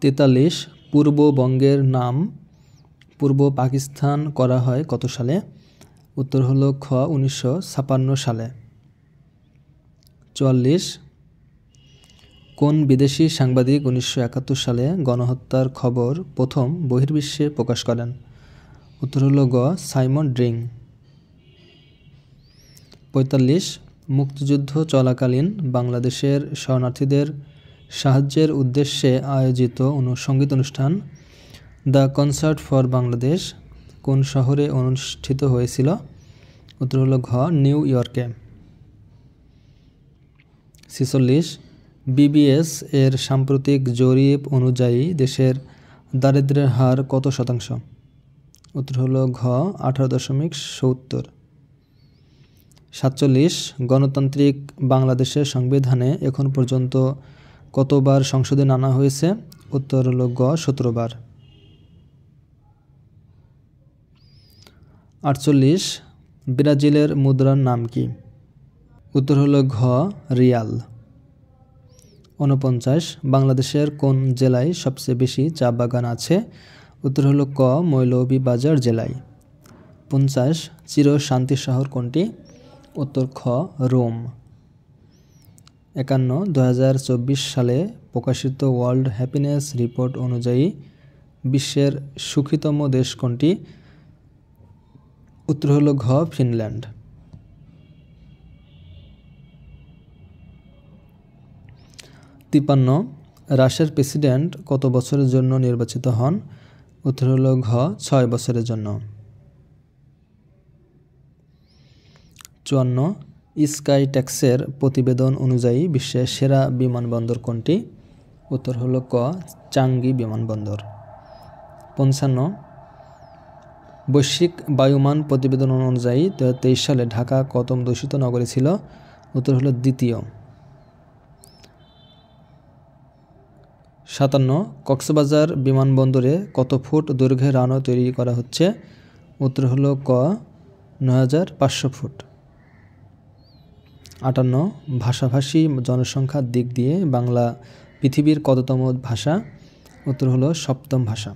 43 পূর্ববঙ্গের নাম পূর্ব পাকিস্তান করা হয় কত সালে? উত্তর হলো খ 1956 সালে। 44 কোন বিদেশি সাংবাদিক 1971 সালে গণহত্যার খবর প্রথম বহির্বিশ্বে প্রকাশ করেন? উত্তর হলো গ সাইমন ড্রিং। 45 মুক্তিযুদ্ধ চলাকালীন বাংলাদেশের শরণার্থীদের সাহায্যের উদ্দেশ্যে আয়োজিত সঙ্গীত অনুষ্ঠান দ্য কনসার্ট ফর বাংলাদেশ কোন শহরে অনুষ্ঠিত হয়েছিল? উত্তর হলো ঘ নিউ ইয়র্কে। 46 বিবিএস এর সাম্প্রতিক জরিপ অনুযায়ী দেশের দারিদ্র্যের হার কত শতাংশ? উত্তর হলো ঘ 18.70। 47 গণতান্ত্রিক বাংলাদেশের সংবিধানে এখন পর্যন্ত কতবার সংশোধন আনা হয়েছে? উত্তর হলো গ 17 বার। 48 ব্রাজিলের মুদ্রার নাম কি? উত্তর হলো ঘ রিয়াল। 49 বাংলাদেশের কোন জেলায় সবচেয়ে বেশি চা বাগান আছে? উত্তর হলো ক মৌলভীবাজার জেলায়। 50 চির শান্তি শহর কোনটি? উত্তর খ রোম। 51 2024 সালে প্রকাশিত ওয়ার্ল্ড হ্যাপিনেস রিপোর্ট অনুযায়ী বিশ্বের সুখীতম দেশ কোনটি? উত্তর হলো ঘ ফিনল্যান্ড। 53 রাশিয়ার প্রেসিডেন্ট কত বছরের জন্য নির্বাচিত হন? উত্তর হলো ঘ 6 বছরের জন্য। 54 স্কাই ট্যাক্সের প্রতিবেদন অনুযায়ী বিশ্বের সেরা বিমানবন্দর কোনটি? উত্তর হলো ক চাঙ্গি বিমানবন্দর। 55 বৈশ্বিক বায়ুমান প্রতিবেদন অনুযায়ী 2023 সালে ঢাকা কত দূষিত নগরী ছিল? উত্তর হলো দ্বিতীয়। 57 কক্সবাজার বিমানবন্দরে কত ফুট দৈর্ঘ্যের রানওয়ে তৈরি করা হচ্ছে? উত্তর হলো ক 9500 ফুট। 58 ভাষাভাষী জনসংখ্যার দিক দিয়ে বাংলা পৃথিবীর কততম ভাষা? উত্তর হলো 7ম ভাষা।